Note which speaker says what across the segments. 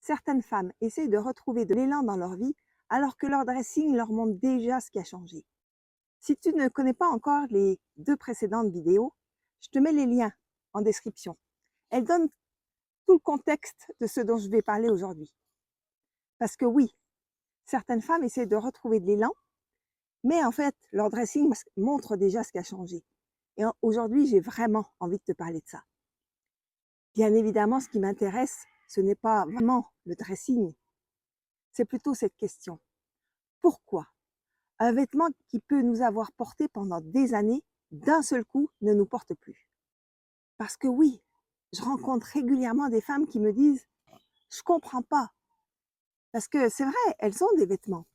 Speaker 1: Certaines femmes essayent de retrouver de l'élan dans leur vie alors que leur dressing leur montre déjà ce qui a changé. Si tu ne connais pas encore les 2 précédentes vidéos, je te mets les liens en description. Elles donnent tout le contexte de ce dont je vais parler aujourd'hui. Parce que oui, certaines femmes essaient de retrouver de l'élan, mais en fait, leur dressing montre déjà ce qui a changé. Et aujourd'hui, j'ai vraiment envie de te parler de ça. Bien évidemment, ce qui m'intéresse, ce n'est pas vraiment le dressing, c'est plutôt cette question. Pourquoi un vêtement qui peut nous avoir porté pendant des années, d'un seul coup, ne nous porte plus? Parce que oui, je rencontre régulièrement des femmes qui me disent: «Je comprends pas». Parce que c'est vrai, elles ont des vêtements.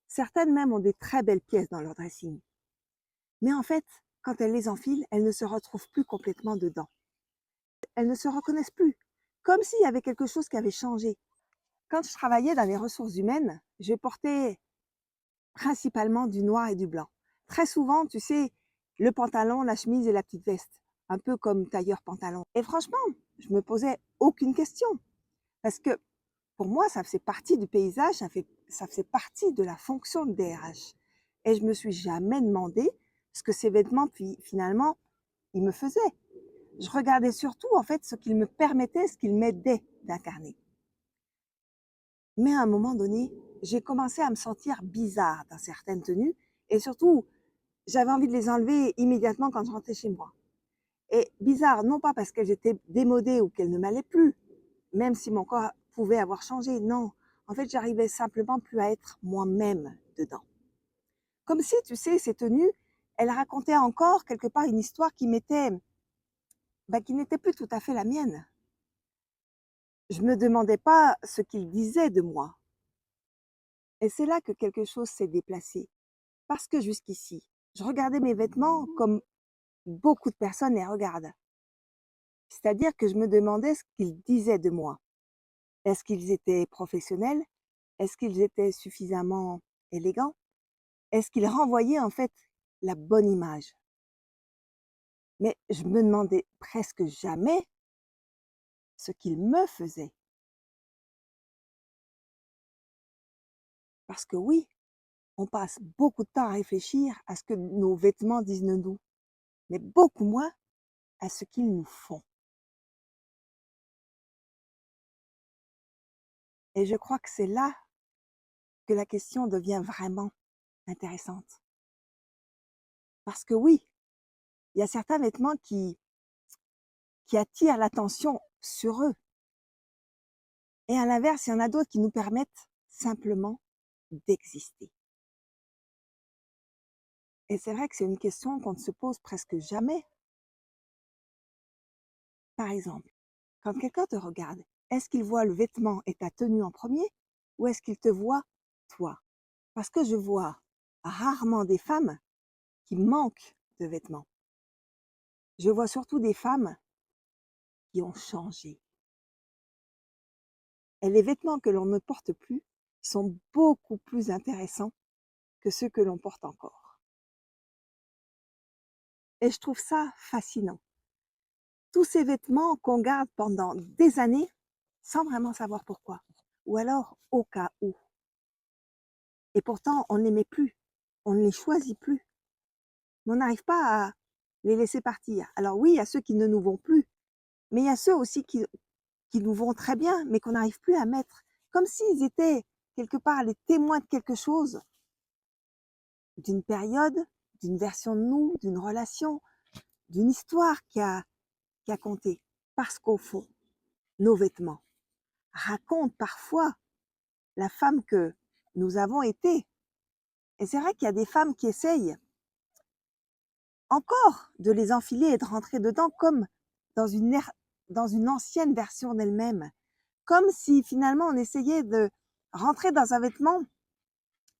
Speaker 1: Certaines même ont des très belles pièces dans leur dressing. Mais en fait, quand elles les enfilent, elles ne se retrouvent plus complètement dedans. Elles ne se reconnaissent plus, comme s'il y avait quelque chose qui avait changé. Quand je travaillais dans les ressources humaines, je portais principalement du noir et du blanc. Très souvent, tu sais, le pantalon, la chemise et la petite veste, un peu comme tailleur pantalon. Et franchement, je me posais aucune question, parce que pour moi, ça faisait partie du paysage, ça faisait partie de la fonction de DRH. Et je me suis jamais demandé ce que ces vêtements, puis finalement, ils me faisaient. Je regardais surtout, en fait, ce qu'ils me permettaient, ce qu'ils m'aidaient d'incarner. Mais à un moment donné, j'ai commencé à me sentir bizarre dans certaines tenues, et surtout, j'avais envie de les enlever immédiatement quand je rentrais chez moi. Et bizarre, non pas parce qu'elles étaient démodées ou qu'elles ne m'allaient plus, même si mon corps pouvait avoir changé, non. En fait, j'arrivais simplement plus à être moi-même dedans. Comme si, tu sais, ces tenues, elles racontaient encore quelque part une histoire qui n'était plus tout à fait la mienne. Je me demandais pas ce qu'ils disaient de moi. Et c'est là que quelque chose s'est déplacé. Parce que jusqu'ici, je regardais mes vêtements comme beaucoup de personnes les regardent. C'est-à-dire que je me demandais ce qu'ils disaient de moi. Est-ce qu'ils étaient professionnels? Est-ce qu'ils étaient suffisamment élégants? Est-ce qu'ils renvoyaient en fait la bonne image? Mais je me demandais presque jamais ce qu'ils me faisaient. Parce que oui, on passe beaucoup de temps à réfléchir à ce que nos vêtements disent de nous, mais beaucoup moins à ce qu'ils nous font. Et je crois que c'est là que la question devient vraiment intéressante. Parce que oui, il y a certains vêtements qui attirent l'attention sur eux. Et à l'inverse, il y en a d'autres qui nous permettent simplement d'exister. Et c'est vrai que c'est une question qu'on ne se pose presque jamais. Par exemple, quand quelqu'un te regarde, est-ce qu'il voit le vêtement et ta tenue en premier ou est-ce qu'il te voit toi? Parce que je vois rarement des femmes qui manquent de vêtements. Je vois surtout des femmes qui ont changé. Et les vêtements que l'on ne porte plus sont beaucoup plus intéressants que ceux que l'on porte encore. Et je trouve ça fascinant. Tous ces vêtements qu'on garde pendant des années sans vraiment savoir pourquoi. Ou alors au cas où. Et pourtant, on ne les met plus. On ne les choisit plus. Mais on n'arrive pas à les laisser partir. Alors oui, il y a ceux qui ne nous vont plus. Mais il y a ceux aussi qui nous vont très bien, mais qu'on n'arrive plus à mettre. Comme s'ils étaient quelque part les témoins de quelque chose, d'une période, d'une version de nous, d'une relation, d'une histoire qui a compté. Parce qu'au fond, nos vêtements racontent parfois la femme que nous avons été. Et c'est vrai qu'il y a des femmes qui essayent encore de les enfiler et de rentrer dedans comme dans une ancienne version d'elle-même. Comme si finalement on essayait de rentrer dans un vêtement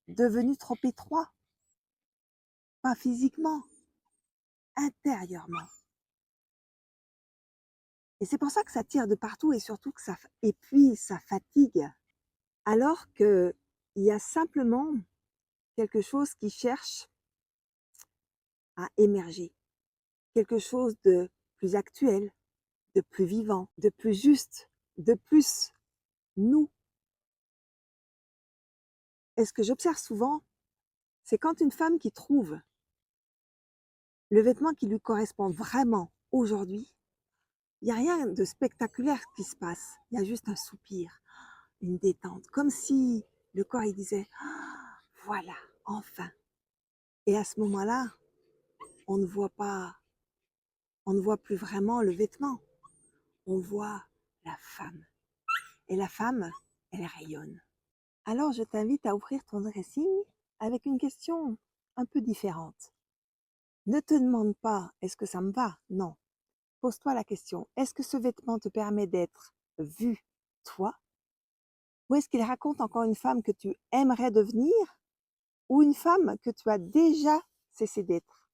Speaker 1: devenu trop étroit, pas physiquement, intérieurement. Et c'est pour ça que ça tire de partout et surtout que ça épuise, ça fatigue. Alors qu'il y a simplement quelque chose qui cherche à émerger, quelque chose de plus actuel, de plus vivant, de plus juste, de plus nous. Et ce que j'observe souvent, c'est quand une femme qui trouve le vêtement qui lui correspond vraiment aujourd'hui, il n'y a rien de spectaculaire qui se passe. Il y a juste un soupir, une détente, comme si le corps il disait ah, voilà, enfin. Et à ce moment-là, on ne voit pas, on ne voit plus vraiment le vêtement, on voit la femme. Et la femme, elle rayonne. Alors je t'invite à ouvrir ton dressing avec une question un peu différente. Ne te demande pas est-ce que ça me va? Non. Pose-toi la question, est-ce que ce vêtement te permet d'être vu, toi? Ou est-ce qu'il raconte encore une femme que tu aimerais devenir? Ou une femme que tu as déjà cessé d'être?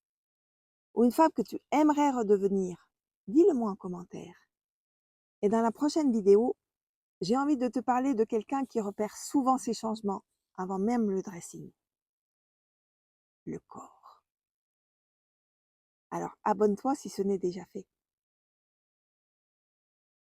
Speaker 1: Ou une femme que tu aimerais redevenir? Dis-le-moi en commentaire. Et dans la prochaine vidéo, j'ai envie de te parler de quelqu'un qui repère souvent ces changements avant même le dressing, le corps. Alors abonne-toi si ce n'est déjà fait.